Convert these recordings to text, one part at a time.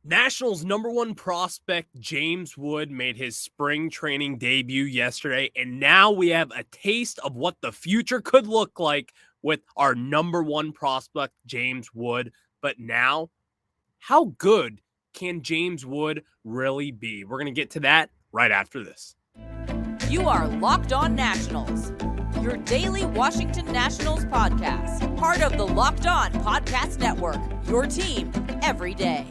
Nationals number one prospect James Wood made his spring training debut yesterday, and now we have a taste of what the future could look like with our number one prospect James Wood. But now, how good can James Wood really be? We're going to get to that right after this. You are Locked On Nationals, your daily Washington Nationals podcast, part of the Locked On Podcast Network, your team every day.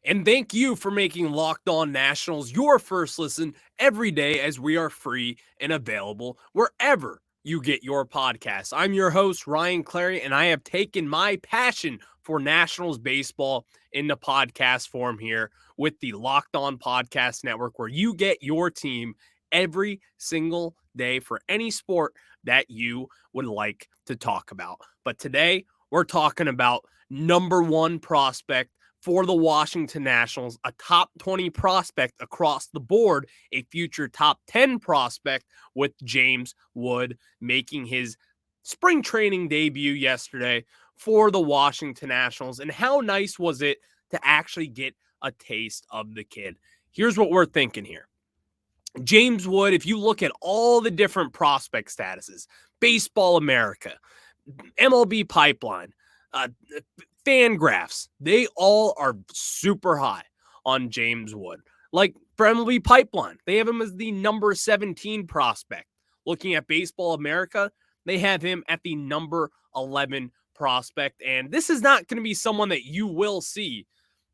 And thank you for making Locked On Nationals your first listen every day, as we are free and available wherever you get your podcasts. I'm your host, Ryan Clary, and I have taken my passion for Nationals baseball into podcast form here with the Locked On Podcast Network, where you get your team every single day for any sport that you would like to talk about. But today, we're talking about number one prospect for the Washington Nationals, a top 20 prospect across the board, a future top 10 prospect, with James Wood making his spring training debut yesterday for the Washington Nationals. And how nice was it to actually get a taste of the kid? Here's what we're thinking here. James Wood, if you look at all the different prospect statuses, Baseball America, MLB Pipeline, FanGraphs, they all are super high on James Wood. Like for MLB Pipeline, they have him as the number 17 prospect. Looking at Baseball America, they have him at the number 11 prospect. And this is not going to be someone that you will see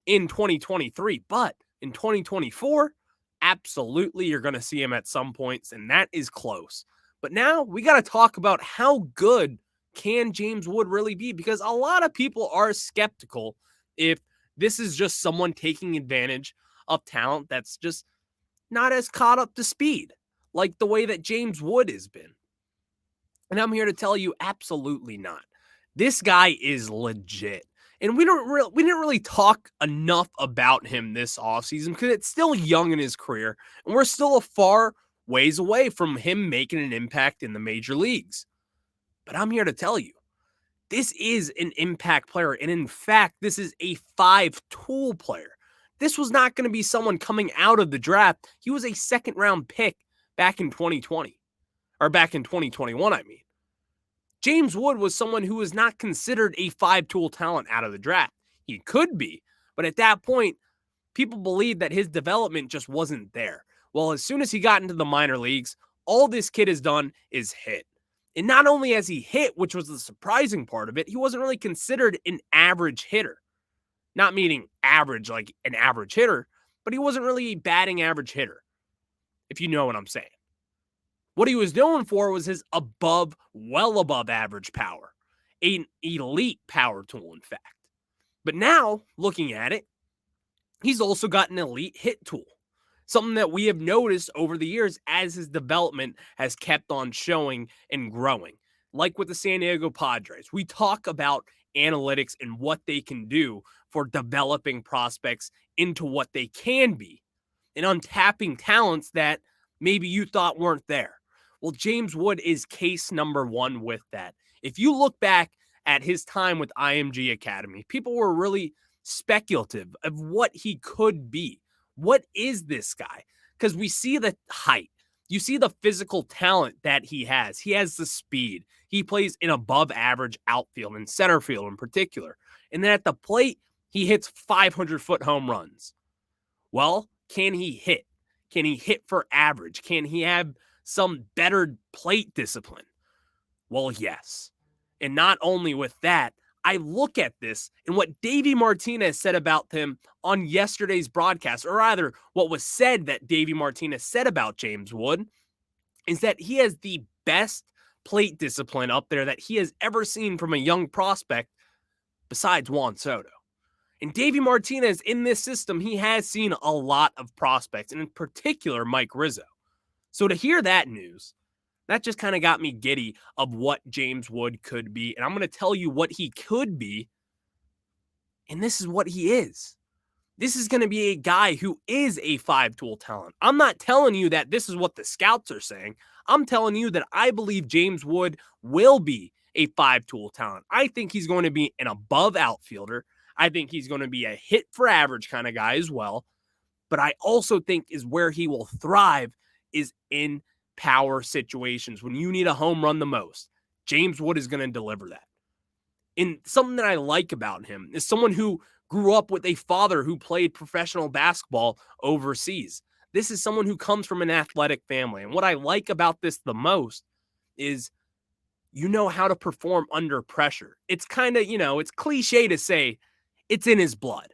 in 2023, but in 2024, absolutely you're going to see him at some points, and that is close. But now we got to talk about how good can James Wood really be? Because a lot of people are skeptical if this is just someone taking advantage of talent that's just not as caught up to speed, like the way that James Wood has been. And I'm here to tell you, absolutely not. This guy is legit. And we didn't really talk enough about him this offseason because it's still young in his career, and we're still a far ways away from him making an impact in the major leagues. But I'm here to tell you, this is an impact player. And in fact, this is a 5-tool player. This was not going to be someone coming out of the draft. He was a second-round pick back in 2020. Or back in 2021, I mean. James Wood was someone who was not considered a 5-tool talent out of the draft. He could be, but at that point, people believed that his development just wasn't there. Well, as soon as he got into the minor leagues, all this kid has done is hit. And not only has he hit, which was the surprising part of it, he wasn't really considered an average hitter. Not meaning average like an average hitter, but he wasn't really a batting average hitter, if you know what I'm saying. What he was known for was his well above average power. An elite power tool, in fact. But now, looking at it, he's also got an elite hit tool. Something that we have noticed over the years as his development has kept on showing and growing. Like with the San Diego Padres, we talk about analytics and what they can do for developing prospects into what they can be and untapping talents that maybe you thought weren't there. Well, James Wood is case number one with that. If you look back at his time with IMG Academy, people were really speculative of what he could be. What is this guy? Because we see the height. You see the physical talent that he has. He has the speed. He plays in above average outfield and center field in particular. And then at the plate, he hits 500-foot home runs. Well, can he hit? Can he hit for average? Can he have some better plate discipline? Well, yes. And not only with that, I look at this and what Davey Martinez said about him on yesterday's broadcast, or rather what was said that Davey Martinez said about James Wood, is that he has the best plate discipline up there that he has ever seen from a young prospect besides Juan Soto. And Davey Martinez, in this system, he has seen a lot of prospects, and in particular, Mike Rizzo. So to hear that news, that just kind of got me giddy of what James Wood could be. And I'm going to tell you what he could be. And this is what he is. This is going to be a guy who is a 5-tool talent. I'm not telling you that this is what the scouts are saying. I'm telling you that I believe James Wood will be a 5-tool talent. I think he's going to be an above outfielder. I think he's going to be a hit for average kind of guy as well. But I also think is where he will thrive is in power situations when you need a home run the most. James Wood is going to deliver that. And something that I like about him is someone who grew up with a father who played professional basketball overseas. This is someone who comes from an athletic family. And what I like about this the most is you know how to perform under pressure. It's kind of, it's cliche to say it's in his blood.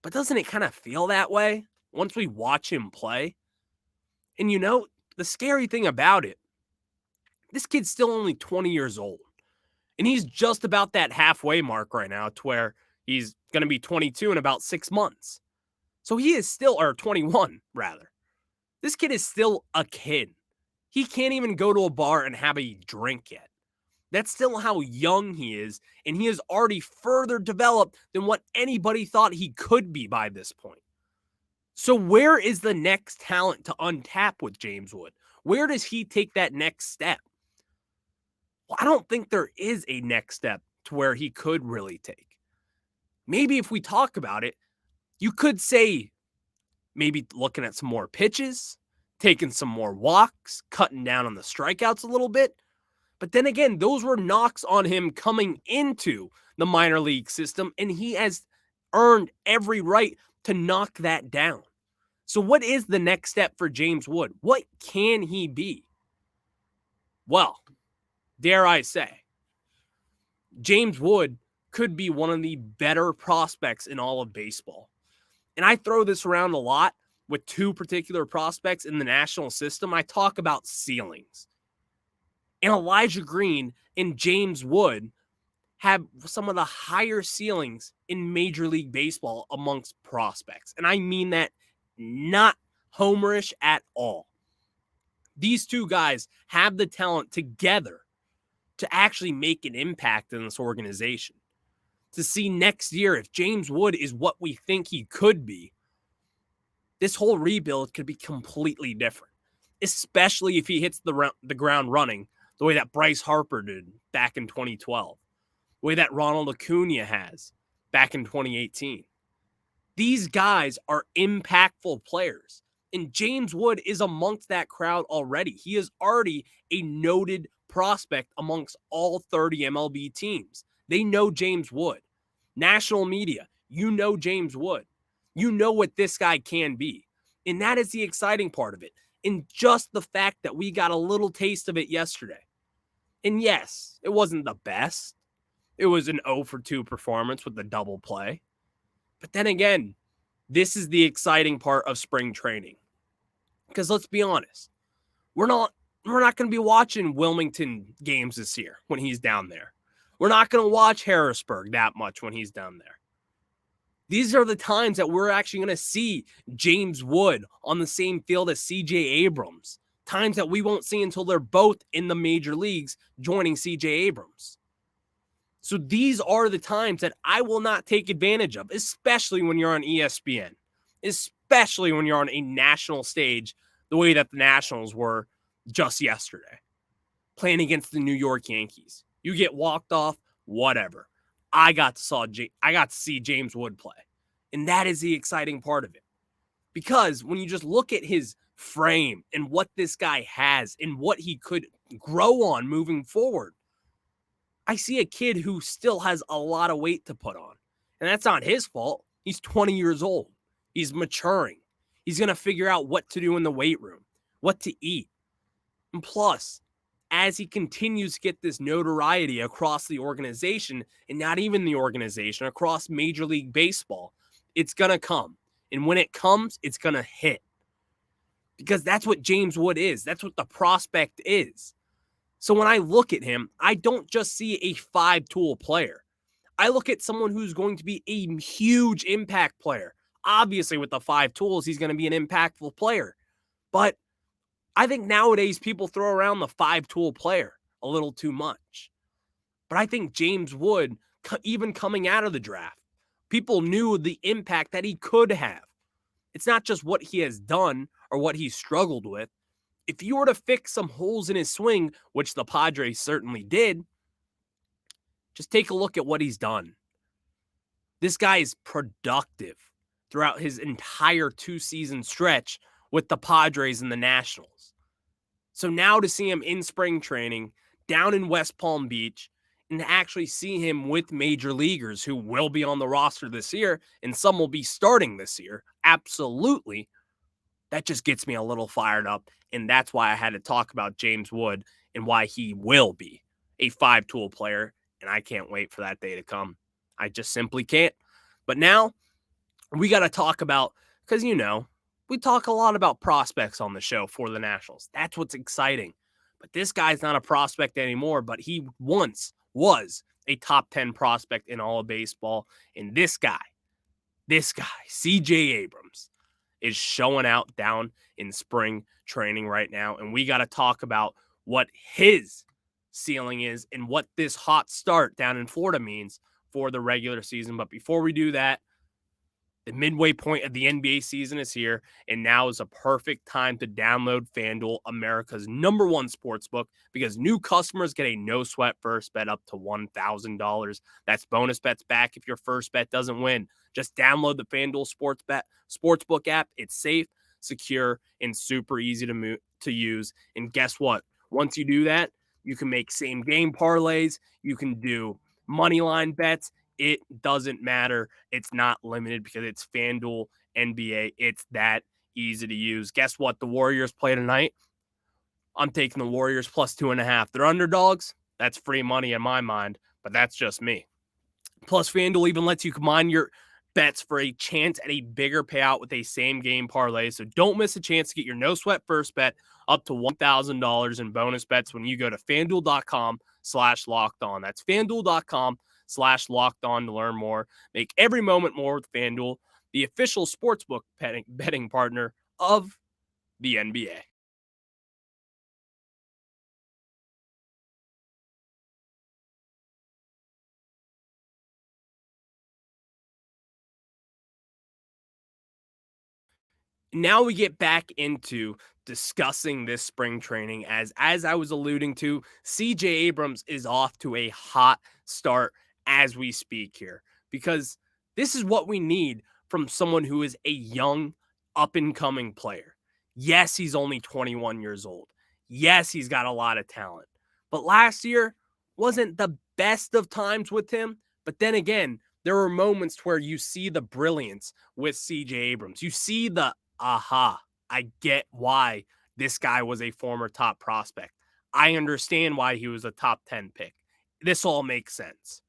But doesn't it kind of feel that way once we watch him play? And the scary thing about it, this kid's still only 20 years old. And he's just about that halfway mark right now to where he's going to be 22 in about 6 months. So he is still, or 21 rather. This kid is still a kid. He can't even go to a bar and have a drink yet. That's still how young he is, and he is already further developed than what anybody thought he could be by this point. So where is the next talent to untap with James Wood? Where does he take that next step? Well, I don't think there is a next step to where he could really take. Maybe if we talk about it, you could say maybe looking at some more pitches, taking some more walks, cutting down on the strikeouts a little bit. But then again, those were knocks on him coming into the minor league system, and he has earned every right to knock that down. So what is the next step for James Wood? What can he be? Well, dare I say, James Wood could be one of the better prospects in all of baseball. And I throw this around a lot with two particular prospects in the national system. I talk about ceilings. And Elijah Green and James Wood have some of the higher ceilings in Major League Baseball amongst prospects. And I mean that not homerish at all. These two guys have the talent together to actually make an impact in this organization. To see next year if James Wood is what we think he could be, this whole rebuild could be completely different, especially if he hits the ground running the way that Bryce Harper did back in 2012, the way that Ronald Acuna has back in 2018. These guys are impactful players, and James Wood is amongst that crowd already. He is already a noted prospect amongst all 30 MLB teams. They know James Wood. National media, you know James Wood. You know what this guy can be. And that is the exciting part of it. And just the fact that we got a little taste of it yesterday. And yes, it wasn't the best. It was an 0 for 2 performance with the double play. But then again, this is the exciting part of spring training. Because let's be honest, we're not going to be watching Wilmington games this year when he's down there. We're not going to watch Harrisburg that much when he's down there. These are the times that we're actually going to see James Wood on the same field as CJ Abrams. Times that we won't see until they're both in the major leagues joining CJ Abrams. So these are the times that I will not take advantage of, especially when you're on ESPN, especially when you're on a national stage the way that the Nationals were just yesterday, playing against the New York Yankees. You get walked off, whatever. I got to see James Wood play. And that is the exciting part of it. Because when you just look at his frame and what this guy has and what he could grow on moving forward, I see a kid who still has a lot of weight to put on. And that's not his fault. He's 20 years old. He's maturing. He's going to figure out what to do in the weight room, what to eat. And plus, as he continues to get this notoriety across the organization, and not even the organization, across Major League Baseball, it's going to come. And when it comes, it's going to hit. Because that's what James Wood is. That's what the prospect is. So when I look at him, I don't just see a 5-tool player. I look at someone who's going to be a huge impact player. Obviously, with the 5 tools, he's going to be an impactful player. But I think nowadays people throw around the 5-tool player a little too much. But I think James Wood, even coming out of the draft, People knew the impact that he could have. It's not just what he has done or what he's struggled with. If you were to fix some holes in his swing, which the Padres certainly did, just take a look at what he's done. This guy is productive throughout his entire 2-season stretch with the Padres and the Nationals. So now to see him in spring training down in West Palm Beach and to actually see him with major leaguers who will be on the roster this year and some will be starting this year, absolutely, that just gets me a little fired up. And that's why I had to talk about James Wood and why he will be a 5-tool player. And I can't wait for that day to come. I just simply can't. But now we got to talk about, because, we talk a lot about prospects on the show for the Nationals. That's what's exciting. But this guy's not a prospect anymore, but he once was a top 10 prospect in all of baseball. And this guy, C.J. Abrams, is showing out down in spring training right now. And we got to talk about what his ceiling is and what this hot start down in Florida means for the regular season. But before we do that, the midway point of the NBA season is here, and now is a perfect time to download FanDuel, America's #1 sportsbook, because new customers get a no-sweat first bet up to $1,000. That's bonus bets back if your first bet doesn't win. Just download the FanDuel Sportsbook app. It's safe, secure, and super easy to use. And guess what? Once you do that, you can make same-game parlays. You can do money line bets. It doesn't matter. It's not limited because it's FanDuel NBA. It's that easy to use. Guess what? The Warriors play tonight. I'm taking the Warriors plus 2.5. They're underdogs. That's free money in my mind, but that's just me. Plus, FanDuel even lets you combine your bets for a chance at a bigger payout with a same-game parlay. So don't miss a chance to get your no-sweat first bet up to $1,000 in bonus bets when you go to FanDuel.com/lockedon. That's FanDuel.com/lockedon to learn more. Make every moment more with FanDuel, the official sportsbook betting partner of the NBA. Now we get back into discussing this spring training. As I was alluding to, CJ Abrams is off to a hot start as we speak here, because this is what we need from someone who is a young, up-and-coming player. Yes, he's only 21 years old. Yes, he's got a lot of talent. But last year wasn't the best of times with him. But then again, there were moments where you see the brilliance with CJ Abrams. You see the aha, I get why this guy was a former top prospect. I understand why he was a top 10 pick. This all makes sense.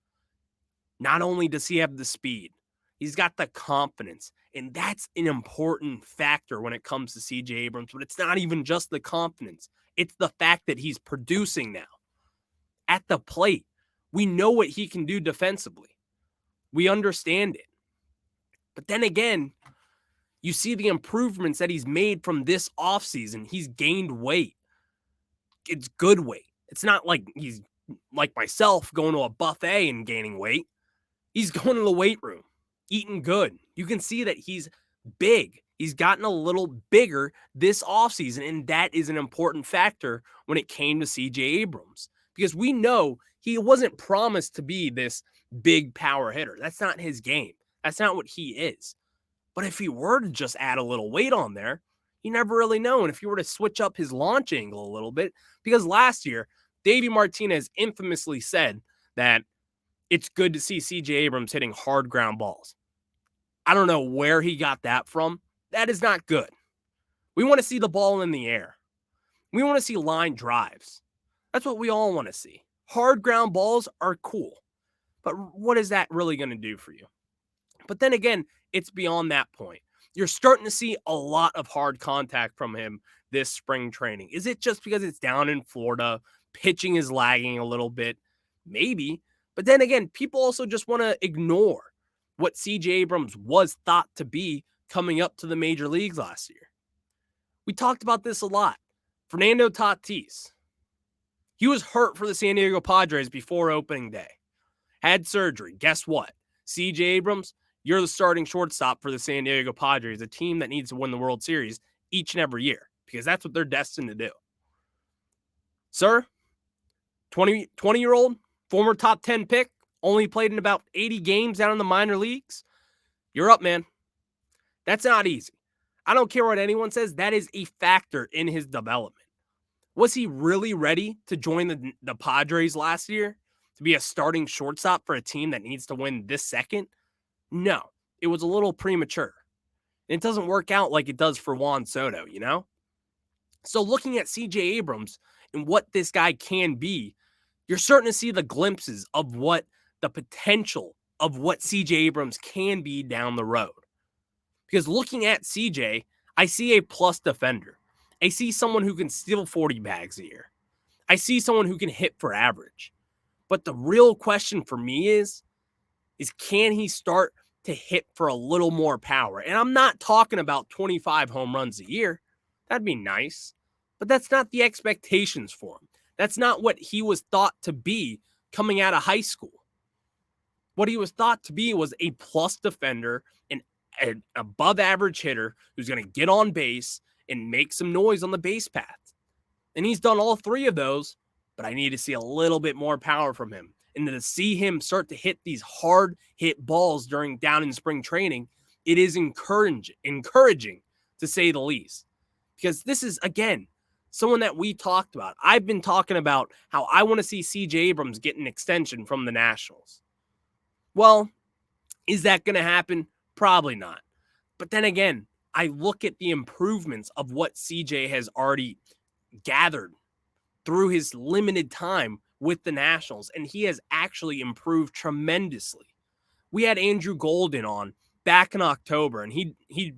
Not only does he have the speed, he's got the confidence. And that's an important factor when it comes to CJ Abrams. But it's not even just the confidence. It's the fact that he's producing now. At the plate, we know what he can do defensively. We understand it. But then again, you see the improvements that he's made from this offseason. He's gained weight. It's good weight. It's not like he's like myself going to a buffet and gaining weight. He's going to the weight room, eating good. You can see that he's big. He's gotten a little bigger this offseason, and that is an important factor when it came to CJ Abrams, because we know he wasn't promised to be this big power hitter. That's not his game. That's not what he is. But if he were to just add a little weight on there, you never really know. And if you were to switch up his launch angle a little bit, because last year, Davey Martinez infamously said that it's good to see CJ Abrams hitting hard ground balls. I don't know where he got that from. That is not good. We want to see the ball in the air. We want to see line drives. That's what we all want to see. Hard ground balls are cool. But what is that really going to do for you? But then again, it's beyond that point. You're starting to see a lot of hard contact from him this spring training. Is it just because it's down in Florida? Pitching is lagging a little bit? Maybe. But then again, people also just want to ignore what CJ Abrams was thought to be coming up to the major leagues last year. We talked about this a lot. Fernando Tatis. He was hurt for the San Diego Padres before opening day. Had surgery. Guess what? CJ Abrams you're the starting shortstop for the San Diego Padres, a team that needs to win the World Series each and every year because that's what they're destined to do. Sir, 20-year-old, former top 10 pick, only played in about 80 games down in the minor leagues. You're up, man. That's not easy. I don't care what anyone says. That is a factor in his development. Was he really ready to join the Padres last year to be a starting shortstop for a team that needs to win this second? No, it was a little premature. It doesn't work out like it does for Juan Soto, you know? So looking at CJ Abrams and what this guy can be, you're starting to see the glimpses of what the potential of what CJ Abrams can be down the road. Because looking at CJ, I see a plus defender. I see someone who can steal 40 bags a year. I see someone who can hit for average. But the real question for me is can he start to hit for a little more power? And I'm not talking about 25 home runs a year. That'd be nice. But that's not the expectations for him. That's not what he was thought to be coming out of high school. What he was thought to be was a plus defender, an above average hitter who's going to get on base and make some noise on the base path. And he's done all three of those, but I need to see a little bit more power from him. And to see him start to hit these hard hit balls down in spring training, it is encouraging to say the least. Because this is, again, someone that we talked about. I've been talking about how I want to see CJ Abrams get an extension from the Nationals. Well, is that going to happen? Probably not. But then again, I look at the improvements of what CJ has already gathered through his limited time with the Nationals, and he has actually improved tremendously. We had Andrew Golden on back in October, and he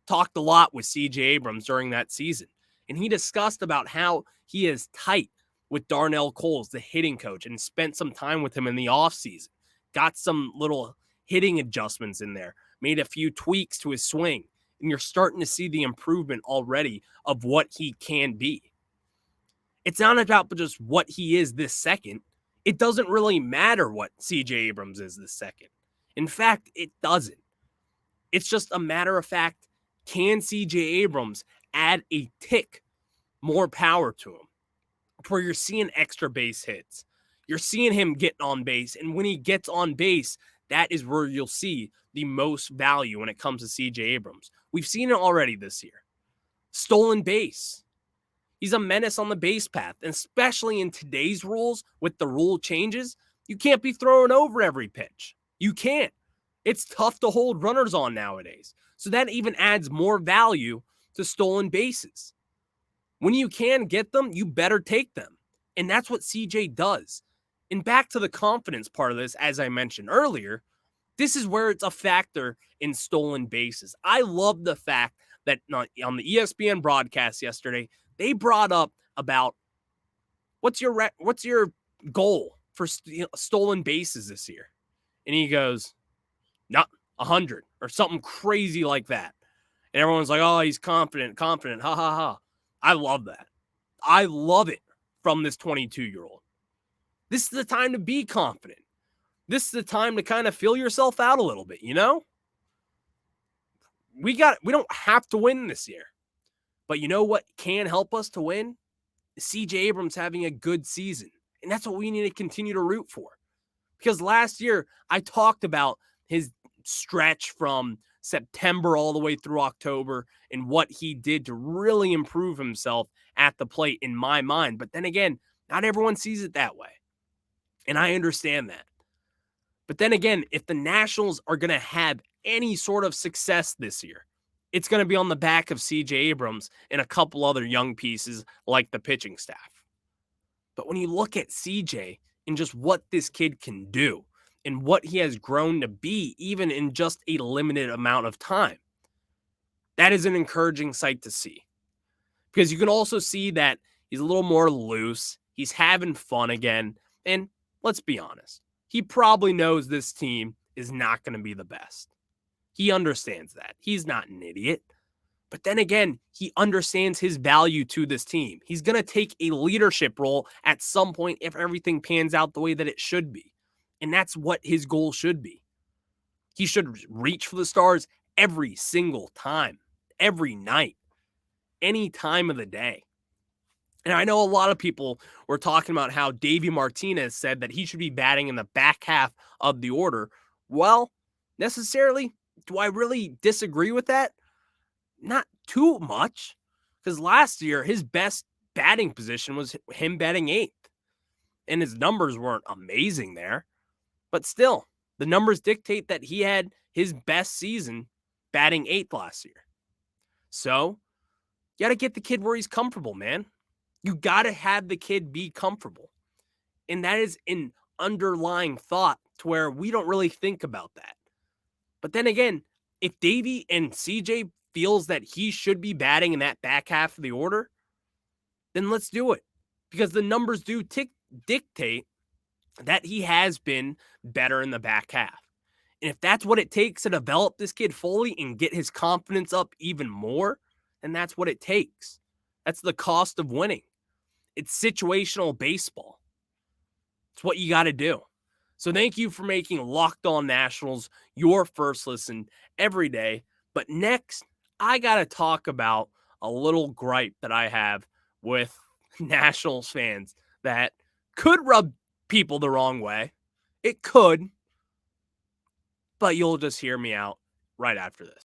talked a lot with CJ Abrams during that season, and he discussed about how he is tight with Darnell Coles, the hitting coach, and spent some time with him in the offseason. Got some little hitting adjustments in there, made a few tweaks to his swing, and you're starting to see the improvement already of what he can be. It's not about just what he is this second. It doesn't really matter what CJ Abrams is this second. In fact, it doesn't. It's just a matter of fact, can CJ Abrams add a tick more power to him? Where you're seeing extra base hits. You're seeing him get on base, and when he gets on base, that is where you'll see the most value when it comes to CJ Abrams. We've seen it already this year. Stolen base. He's a menace on the base path, and especially in today's rules with the rule changes, you can't be throwing over every pitch. You can't. It's tough to hold runners on nowadays. So that even adds more value to stolen bases. When you can get them, you better take them. And that's what CJ does. And back to the confidence part of this, as I mentioned earlier, this is where it's a factor in stolen bases. I love the fact that on the ESPN broadcast yesterday, they brought up about what's your goal for stolen bases this year? And he goes, not 100 or something crazy like that. And everyone's like, oh, he's confident, ha, ha, ha. I love that. I love it from this 22-year-old. This is the time to be confident. This is the time to kind of feel yourself out a little bit, you know? We don't have to win this year. But you know what can help us to win? CJ Abrams having a good season. And that's what we need to continue to root for. Because last year, I talked about his stretch from September all the way through October and what he did to really improve himself at the plate in my mind. But then again, not everyone sees it that way. And I understand that. But then again, if the Nationals are going to have any sort of success this year, it's going to be on the back of CJ Abrams and a couple other young pieces like the pitching staff. But when you look at CJ and just what this kid can do and what he has grown to be, even in just a limited amount of time, that is an encouraging sight to see. Because you can also see that he's a little more loose. He's having fun again. And let's be honest, he probably knows this team is not going to be the best. He understands that. He's not an idiot. But then again, he understands his value to this team. He's going to take a leadership role at some point if everything pans out the way that it should be. And that's what his goal should be. He should reach for the stars every single time, every night, any time of the day. And I know a lot of people were talking about how Davey Martinez said that he should be batting in the back half of the order. Well, necessarily, do I really disagree with that? Not too much, because last year his best batting position was him batting eighth, and his numbers weren't amazing there. But still, the numbers dictate that he had his best season batting eighth last year. So, you got to get the kid where he's comfortable, man. You got to have the kid be comfortable. And that is an underlying thought to where we don't really think about that. But then again, if Davey and CJ feels that he should be batting in that back half of the order, then let's do it. Because the numbers do dictate that he has been better in the back half. And if that's what it takes to develop this kid fully and get his confidence up even more, then that's what it takes. That's the cost of winning. It's situational baseball. It's what you got to do. So thank you for making Locked On Nationals your first listen every day. But next, I got to talk about a little gripe that I have with Nationals fans that could rub people the wrong way. It could, but you'll just hear me out right after this.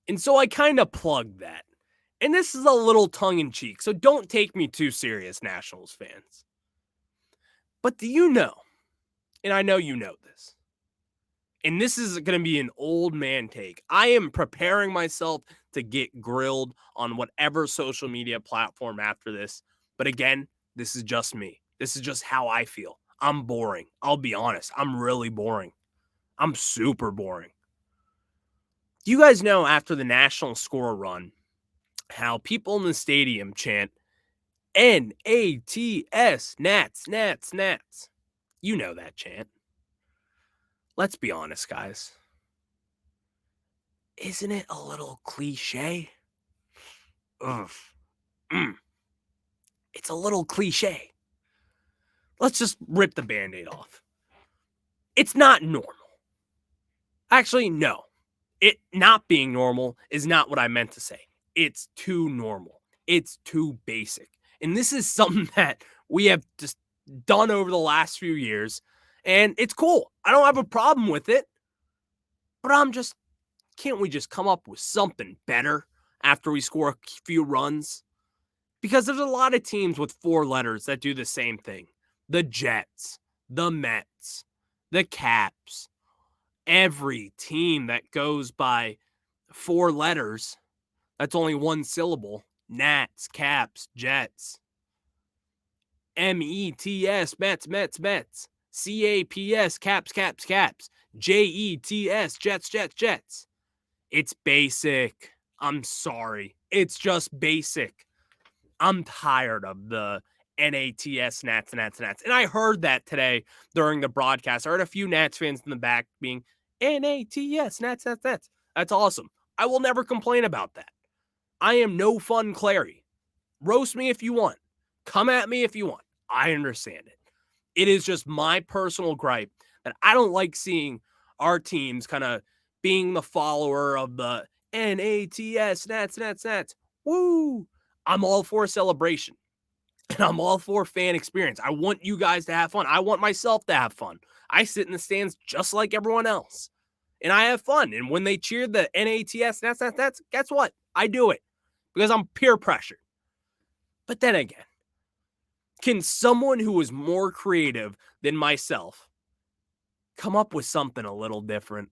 And so I kind of plugged that. And this is a little tongue-in-cheek, so don't take me too serious, Nationals fans. But do you know, and I know you know this, and this is going to be an old man take. I am preparing myself to get grilled on whatever social media platform after this. But again, this is just me. This is just how I feel. I'm boring. I'll be honest. I'm really boring. I'm super boring. You guys know after the Nationals score a run, how people in the stadium chant N-A-T-S, Nats, Nats, Nats. You know that chant. Let's be honest, guys. Isn't it a little cliche? Ugh. It's a little cliche. Let's just rip the Band-Aid off. It's not normal. Actually, no. It not being normal is not what I meant to say. It's too normal. It's too basic. And this is something that we have just done over the last few years. And it's cool. I don't have a problem with it. But can't we just come up with something better after we score a few runs? Because there's a lot of teams with 4 letters that do the same thing. The Jets, the Mets, the Caps. Every team that goes by 4 letters, that's only 1 syllable. Nats, Caps, Jets. M-E-T-S, Mets, Mets, Mets. C-A-P-S, Caps, Caps, Caps. J-E-T-S, Jets, Jets, Jets. It's basic. I'm sorry. It's just basic. I'm tired of the N-A-T-S, Nats, Nats, Nats. And I heard that today during the broadcast. I heard a few Nats fans in the back being N-A-T-S, Nats, Nats, Nats. That's awesome. I will never complain about that. I am no fun Clary. Roast me if you want. Come at me if you want. I understand it. It is just my personal gripe that I don't like seeing our teams kind of being the follower of the N-A-T-S, Nats, Nats, Nats. Woo! I'm all for celebration. And I'm all for fan experience. I want you guys to have fun. I want myself to have fun. I sit in the stands just like everyone else. And I have fun. And when they cheer the N-A-T-S, Nats, Nats, Nats, guess what? I do it. Because I'm peer pressured. But then again, can someone who is more creative than myself come up with something a little different?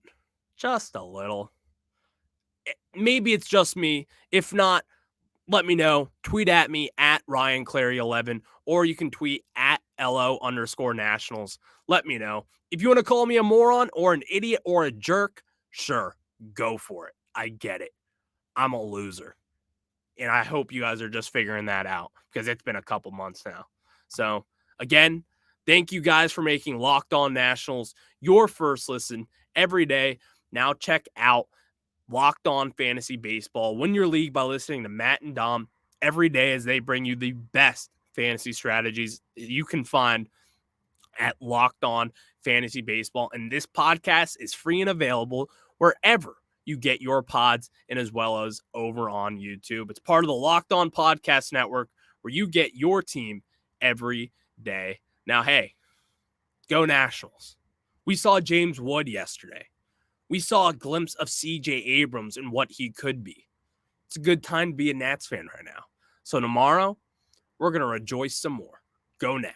Just a little. Maybe it's just me. If not, let me know. Tweet at me at RyanClary11, or you can tweet at LO_Nationals. Let me know. If you want to call me a moron or an idiot or a jerk, sure, go for it. I get it. I'm a loser. And I hope you guys are just figuring that out because it's been a couple months now. So, again, thank you guys for making Locked On Nationals your first listen every day. Now check out Locked On Fantasy Baseball. Win your league by listening to Matt and Dom every day as they bring you the best fantasy strategies you can find at Locked On Fantasy Baseball. And this podcast is free and available wherever you get your pods, and as well as over on YouTube. It's part of the Locked On Podcast Network, where you get your team every day. Now, hey, go Nationals. We saw James Wood yesterday. We saw a glimpse of C.J. Abrams and what he could be. It's a good time to be a Nats fan right now. So tomorrow, we're going to rejoice some more. Go Nats.